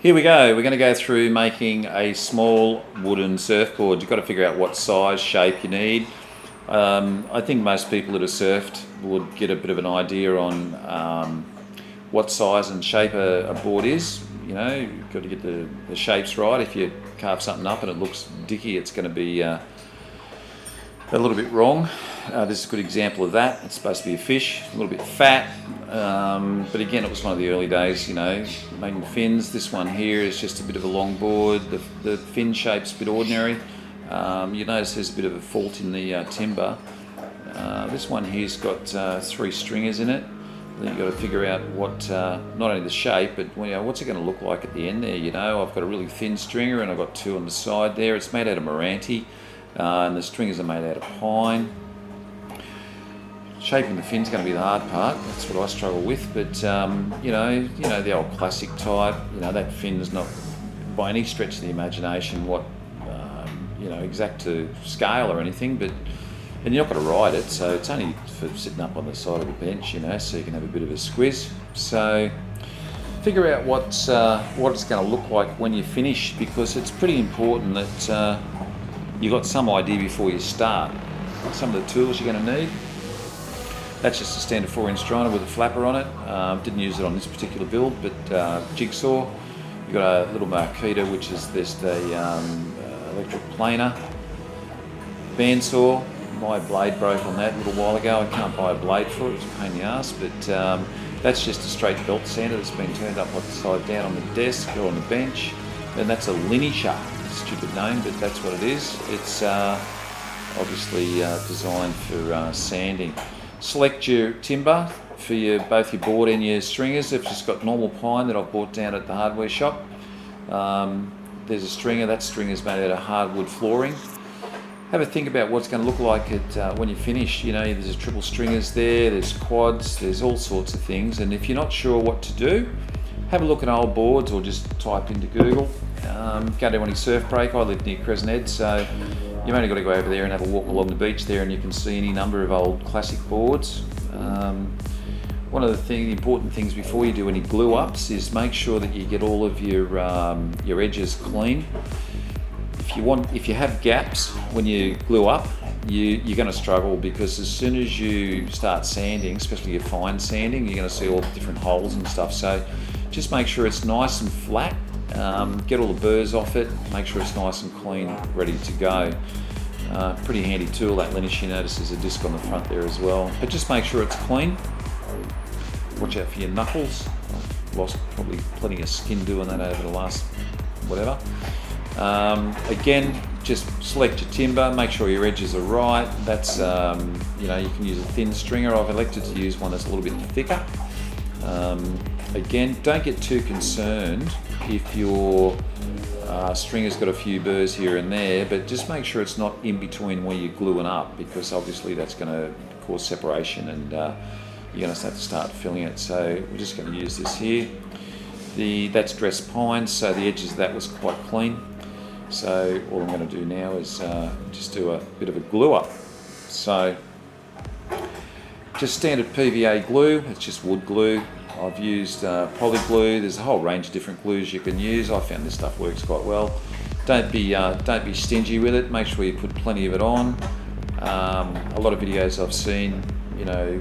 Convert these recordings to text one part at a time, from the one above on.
Here we go. We're going to go through making a small wooden surfboard. You've got to figure out what size, shape you need. I think most people that have surfed would get a bit of an idea on what size and shape a board is. You know, you've got to get the shapes right. If you carve something up and it looks dicky, it's going to be a little bit wrong. This is a good example of that. It's supposed to be a fish, a little bit fat, but again, it was one of the early days, you know, making fins. This one here is just a bit of a long board. The fin shape's a bit ordinary. You notice there's a bit of a fault in the timber. This one here's got 3 stringers in it. Then you've got to figure out what, not only the shape, but what's it going to look like at the end there. You know, I've got a really thin stringer and I've got 2 on the side there. It's made out of Meranti, and the stringers are made out of pine. Shaping the fin's going to be the hard part. That's what I struggle with. But you know the old classic type. You know, that fin's not by any stretch of the imagination what exact to scale or anything. But and you're not going to ride it, so it's only for sitting up on the side of the bench. You know, so you can have a bit of a squiz. So figure out what it's going to look like when you finish, because it's pretty important that you've got some idea before you start. Some of the tools you're going to need. That's just a standard 4-inch striker with a flapper on it. Didn't use it on this particular build, but jigsaw. You've got a little Marquita, which is just a electric planer. Bandsaw. My blade broke on that a little while ago. I can't buy a blade for it. It's a pain in the ass, but that's just a straight belt sander that's been turned up upside down on the desk or on the bench. And that's a linisher. Stupid name, but that's what it is. It's obviously designed for sanding. Select your timber for both your board and your stringers. I've just got normal pine that I've bought down at the hardware shop. There's a stringer. That stringer is made out of hardwood flooring. Have a think about what it's going to look like when you finish. You know, there's triple stringers there, there's quads, there's all sorts of things. And if you're not sure what to do, have a look at old boards or just type into Google. Go to any surf break. I live near Crescent Head, so you've only got to go over there and have a walk along the beach there, and you can see any number of old classic boards. One of the important things before you do any glue ups is make sure that you get all of your edges clean. If you have gaps when you glue up, you're going to struggle, because as soon as you start sanding, especially your fine sanding, you're going to see all the different holes and stuff. So just make sure it's nice and flat. Get all the burrs off it, make sure it's nice and clean, ready to go. Pretty handy tool, that Linish. You notice there's a disc on the front there as well. But just make sure it's clean. Watch out for your knuckles. I've lost probably plenty of skin doing that over the last whatever. Again, just select your timber, make sure your edges are right. That's, you can use a thin stringer. I've elected to use one that's a little bit thicker. Again, don't get too concerned if your stringer's got a few burrs here and there, but just make sure it's not in between where you're gluing up, because obviously that's going to cause separation and you're going to have to start filling it. So we're just going to use this here. That's dressed pine, so the edges of that was quite clean. So all I'm going to do now is just do a bit of a glue up. So just standard PVA glue, it's just wood glue. I've used poly glue. There's a whole range of different glues you can use. I found this stuff works quite well. Don't be stingy with it. Make sure you put plenty of it on. A lot of videos I've seen,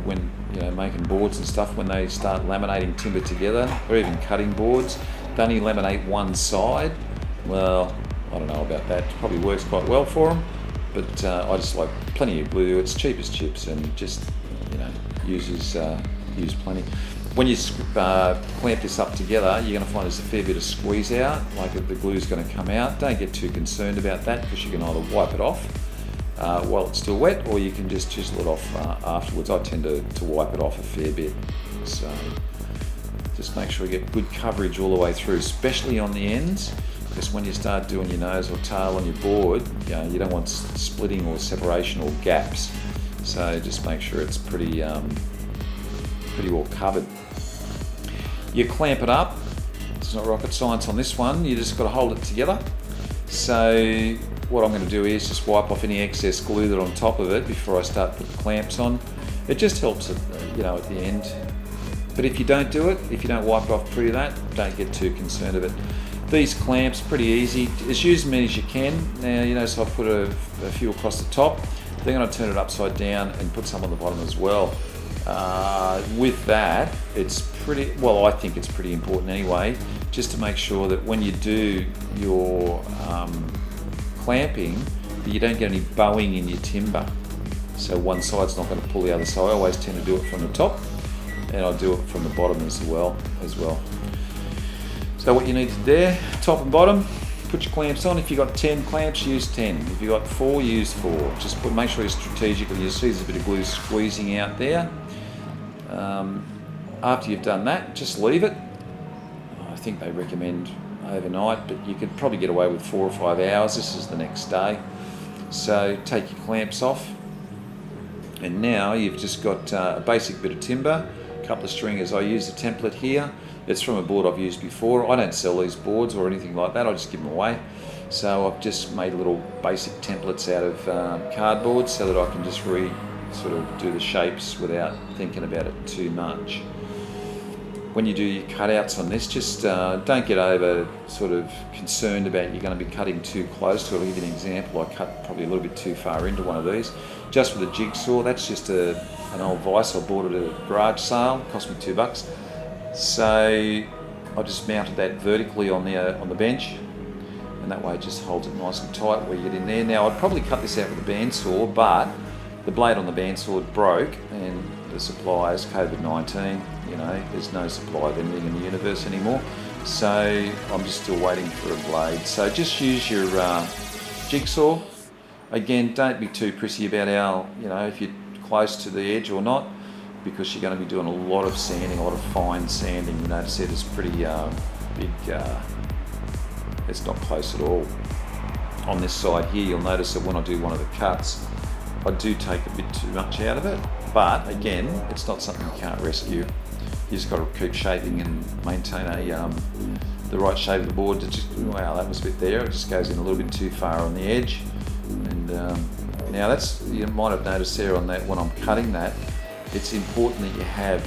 when making boards and stuff, when they start laminating timber together, or even cutting boards, they only laminate one side. Well, I don't know about that. It probably works quite well for them, but I just like plenty of glue. It's cheap as chips, and just use plenty. When you clamp this up together, you're going to find there's a fair bit of squeeze out, like the glue's going to come out. Don't get too concerned about that, because you can either wipe it off while it's still wet, or you can just chisel it off afterwards. I tend to wipe it off a fair bit. So just make sure you get good coverage all the way through, especially on the ends, because when you start doing your nose or tail on your board, you don't want splitting or separation or gaps. So just make sure it's pretty well covered. You clamp it up. It's not rocket science on this one. You just got to hold it together. So what I'm going to do is just wipe off any excess glue that's on top of it before I start putting the clamps on. It just helps it, at the end. But if you don't do it, if you don't wipe it off pre that, don't get too concerned of it. These clamps, pretty easy. Just use as many as you can. Now, you know, so I've put a few across the top. Then I'm going to turn it upside down and put some on the bottom as well. With that, it's pretty, well, I think it's pretty important anyway, just to make sure that when you do your clamping, that you don't get any bowing in your timber. So one side's not going to pull the other side. I always tend to do it from the top, and I'll do it from the bottom as well. So what you need to do there, top and bottom, put your clamps on. If you've got 10 clamps, use 10. If you've got 4, use 4. Just make sure you're strategical. You'll see there's a bit of glue squeezing out there. After you've done that, just leave it. I think they recommend overnight, but you could probably get away with 4 or 5 hours. This is the next day. So take your clamps off. And now you've just got a basic bit of timber, a couple of stringers. I use a template here. It's from a board I've used before. I don't sell these boards or anything like that. I just give them away. So I've just made little basic templates out of cardboard so that I can just sort of do the shapes without thinking about it too much. When you do your cutouts on this, just don't get over sort of concerned about you're going to be cutting too close to it. I'll give you an example. I cut probably a little bit too far into one of these. Just with a jigsaw, that's just an old vise I bought at a garage sale. It cost me $2. So I just mounted that vertically on the bench, and that way it just holds it nice and tight where you get in there. Now I'd probably cut this out with a bandsaw, but the blade on the bandsaw broke, and the suppliers, COVID-19, you know, there's no supply of anything in the universe anymore. So I'm just still waiting for a blade. So just use your jigsaw. Again, don't be too prissy about if you're close to the edge or not, because you're going to be doing a lot of sanding, a lot of fine sanding. You notice it is pretty big, it's not close at all. On this side here, you'll notice that when I do one of the cuts, I do take a bit too much out of it, but again, it's not something you can't rescue. You just got to keep shaping and maintain the right shape of the board. Wow, that was a bit there. It just goes in a little bit too far on the edge. And now that's, you might have noticed there on that when I'm cutting that, it's important that you have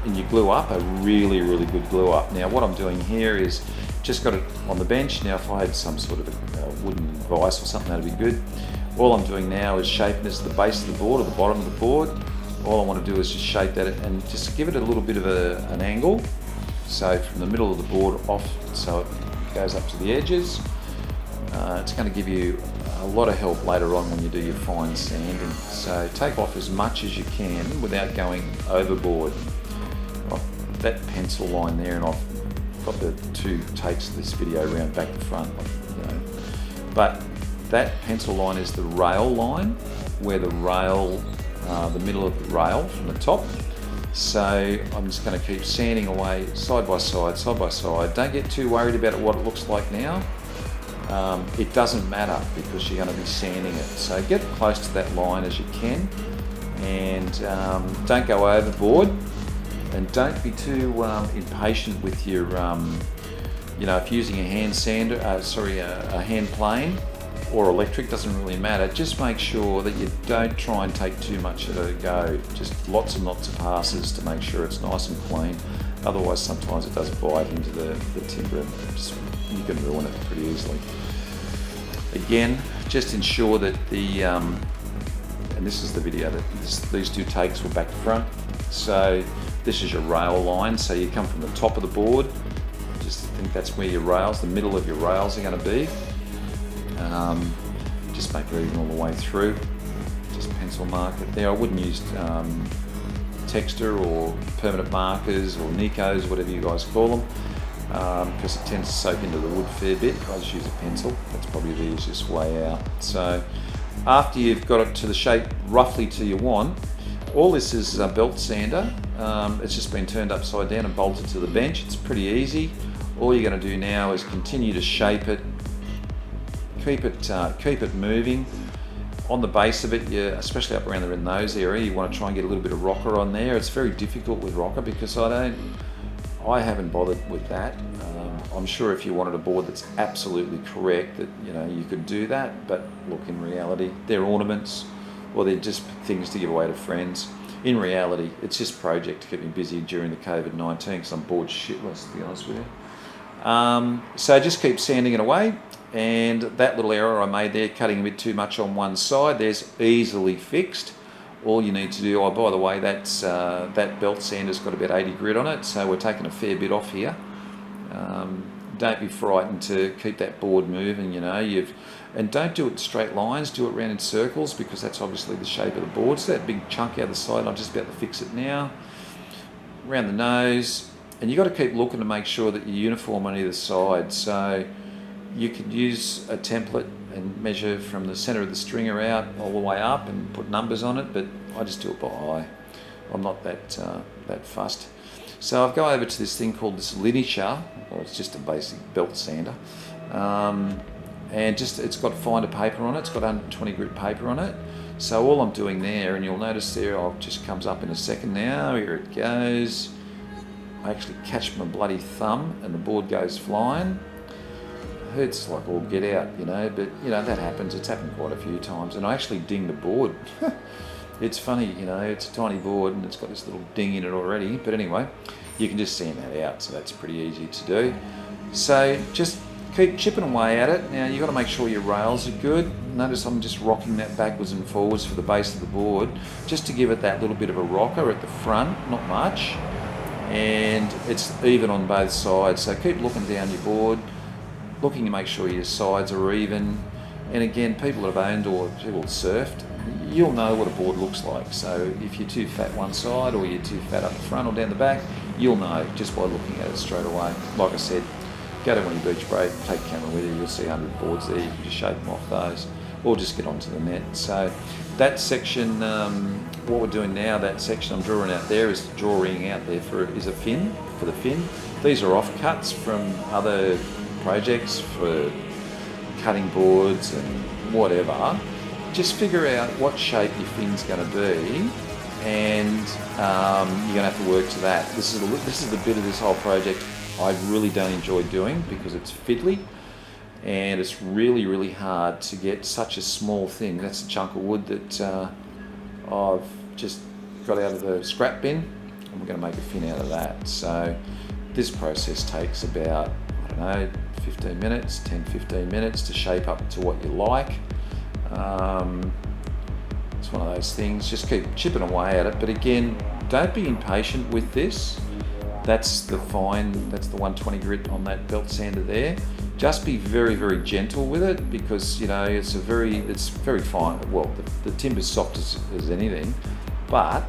in your glue up a really, really good glue up. Now what I'm doing here is just got it on the bench. Now if I had some sort of a wooden vise or something, that'd be good. All I'm doing now is shaping this at the base of the board or the bottom of the board. All I want to do is just shape that and just give it a little bit of an angle. So from the middle of the board off, so it goes up to the edges. It's going to give you a lot of help later on when you do your fine sanding. So take off as much as you can without going overboard. That pencil line there, and I've got the 2 takes of this video around back to front. But that pencil line is the rail line, where the rail, the middle of the rail from the top. So I'm just going to keep sanding away side by side, side by side. Don't get too worried about what it looks like now. It doesn't matter because you're going to be sanding it. So get close to that line as you can, and don't go overboard, and don't be too impatient with your, if you're using a hand sander, a hand plane or electric, doesn't really matter. Just make sure that you don't try and take too much at a go. Just lots and lots of passes to make sure it's nice and clean. Otherwise, sometimes it does bite into the timber, and you can ruin it pretty easily. Again, just ensure that and this is the video, that these 2 takes were back to front. So this is your rail line. So you come from the top of the board. Just think that's where your rails, the middle of your rails are going to be. Just make it even all the way through. Just pencil mark it there. I wouldn't use texture or permanent markers or Nikos, whatever you guys call them, because it tends to soak into the wood a fair bit. I just use a pencil. That's probably the easiest way out. So after you've got it to the shape roughly to you want, all this is a belt sander. It's just been turned upside down and bolted to the bench. It's pretty easy. All you're going to do now is continue to shape it, keep it moving. On the base of it, especially up around the nose area, you want to try and get a little bit of rocker on there. It's very difficult with rocker because I haven't bothered with that. I'm sure if you wanted a board that's absolutely correct, that you could do that. But look, in reality, they're ornaments, or they're just things to give away to friends. In reality, it's just a project to keep me busy during the COVID-19 because I'm bored shitless, to be honest with you. So just keep sanding it away. And that little error I made there, cutting a bit too much on one side, there's easily fixed. All you need to do, oh by the way, that belt sander's got about 80 grit on it, so we're taking a fair bit off here. Don't be frightened to keep that board moving, you know. And don't do it in straight lines, do it around in circles, because that's obviously the shape of the board. So that big chunk out the side, I'm just about to fix it now. Around the nose, and you've got to keep looking to make sure that you're uniform on either side. So you could use a template and measure from the centre of the stringer out all the way up and put numbers on it, but I just do it by eye. I'm not that fussed. So I've gone over to this thing called this lineature, or it's just a basic belt sander, and just it's got finder paper on it. It's got 120 grit paper on it. So all I'm doing there, and you'll notice there, it just comes up in a second now. Here it goes. I actually catch my bloody thumb, and the board goes flying. It hurts like all get out, you know, but you know that happens. It's happened quite a few times, and I actually ding the board. It's funny, you know, it's a tiny board and it's got this little ding in it already, but anyway, you can just sand that out, so that's pretty easy to do. So just keep chipping away at it. Now you've got to make sure your rails are good. Notice I'm just rocking that backwards and forwards for the base of the board, just to give it that little bit of a rocker at the front, not much, and it's even on both sides. So keep looking down your board, looking to make sure your sides are even. And again, people that have owned or people that surfed, you'll know what a board looks like. So if you're too fat one side or you're too fat up the front or down the back, you'll know just by looking at it straight away. Like I said, go to one of your beach break, take a camera with you, you'll see 100 boards there, you can just shape them off those, or just get onto the net. So that section, what we're doing now, that section I'm drawing out there is drawing out there is a fin, for the fin. These are offcuts from other projects for cutting boards and whatever. Just figure out what shape your fin's going to be, and you're going to have to work to that. This is the bit of this whole project I really don't enjoy doing, because it's fiddly and it's really, really hard to get such a small thing. That's a chunk of wood that I've just got out of the scrap bin, and we're going to make a fin out of that. So this process takes about, I don't know, 15 minutes, 10-15 minutes to shape up to what you like. It's one of those things, just keep chipping away at it, but again, don't be impatient with this. That's the 120 grit on that belt sander there. Just be very, very gentle with it, because you know it's very fine. Well, the timber's soft as anything, but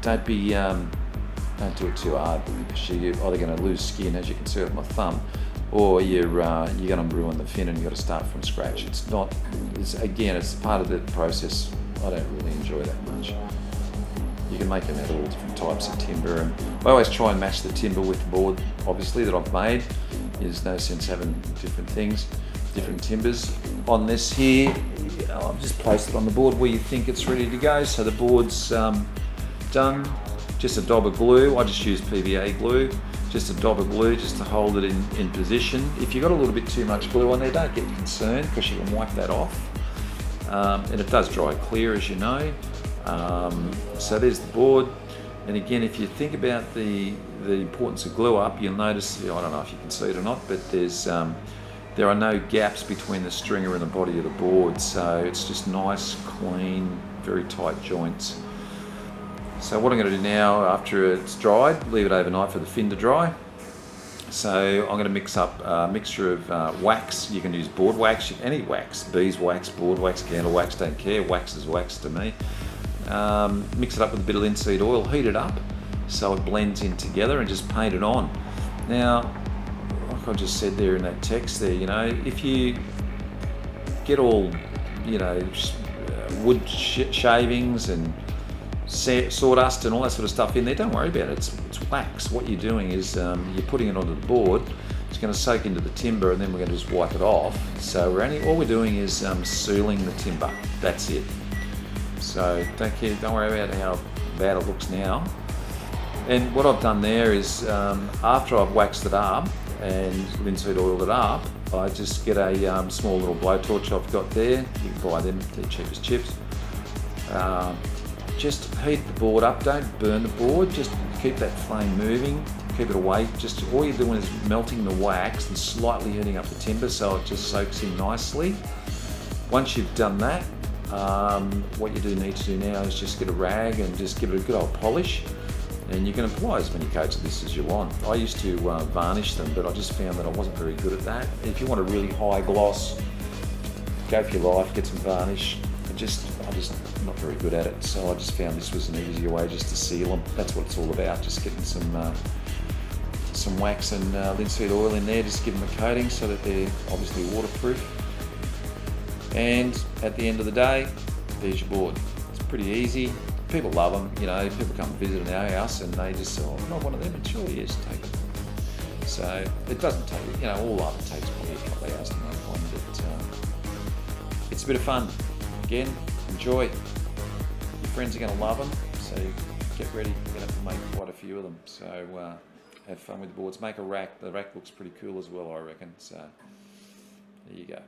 don't do it too hard, because you're either going to lose skin, as you can see with my thumb, or you're going to ruin the fin and you've got to start from scratch. It's part of the process. I don't really enjoy that much. You can make them out of all different types of timber, and I always try and match the timber with the board, obviously, that I've made. There's no sense having different things, different timbers. On this here, I've just placed it on the board where you think it's ready to go. So the board's done. Just a dab of glue. I just use PVA glue. Just a dab of glue just to hold it in position. If you've got a little bit too much glue on there, don't get concerned, because you can wipe that off. And it does dry clear, as you know. So there's the board. And again, if you think about the importance of glue up, you'll notice, I don't know if you can see it or not, but there are no gaps between the stringer and the body of the board. So it's just nice, clean, very tight joints. So what I'm going to do now, after it's dried, leave it overnight for the fin to dry. So I'm going to mix up a mixture of wax. You can use board wax, any wax, beeswax, board wax, candle wax, don't care. Wax is wax to me. Mix it up with a bit of linseed oil, heat it up so it blends in together, and just paint it on. Now, like I just said there in that text there, you know, if you get all, you know, wood shavings and sawdust and all that sort of stuff in there, don't worry about it. It's wax. What you're doing is you're putting it onto the board. It's going to soak into the timber, and then we're going to just wipe it off. So all we're doing is sealing the timber. That's it. So don't worry about how bad it looks now. And what I've done there is after I've waxed it up and linseed oiled it up, I just get a small little blowtorch I've got there. You can buy them, they're cheap as chips. Just heat the board up, don't burn the board, just keep that flame moving. keep it away. Just all you're doing is melting the wax and slightly heating up the timber so it just soaks in nicely. Once you've done that, what you do need to do now is just get a rag and just give it a good old polish, and you can apply as many coats of this as you want. I used to varnish them, but I just found that I wasn't very good at that. If you want a really high gloss, go for your life, get some varnish. I'm just not very good at it, so I just found this was an easier way just to seal them. That's what it's all about, just getting some wax and linseed oil in there, just give them a coating so that they're obviously waterproof. And at the end of the day, there's your board. It's pretty easy. People love them. You know, people come visit our house and they just say, "Oh, I'm not one of them." And sure, yes, take it. So it doesn't take, you know, all of it takes probably a couple of hours to make one, but it's a bit of fun. Again, enjoy. Your friends are going to love them, so get ready. You're going to have to make quite a few of them. So have fun with the boards. Make a rack. The rack looks pretty cool as well, I reckon. So there you go.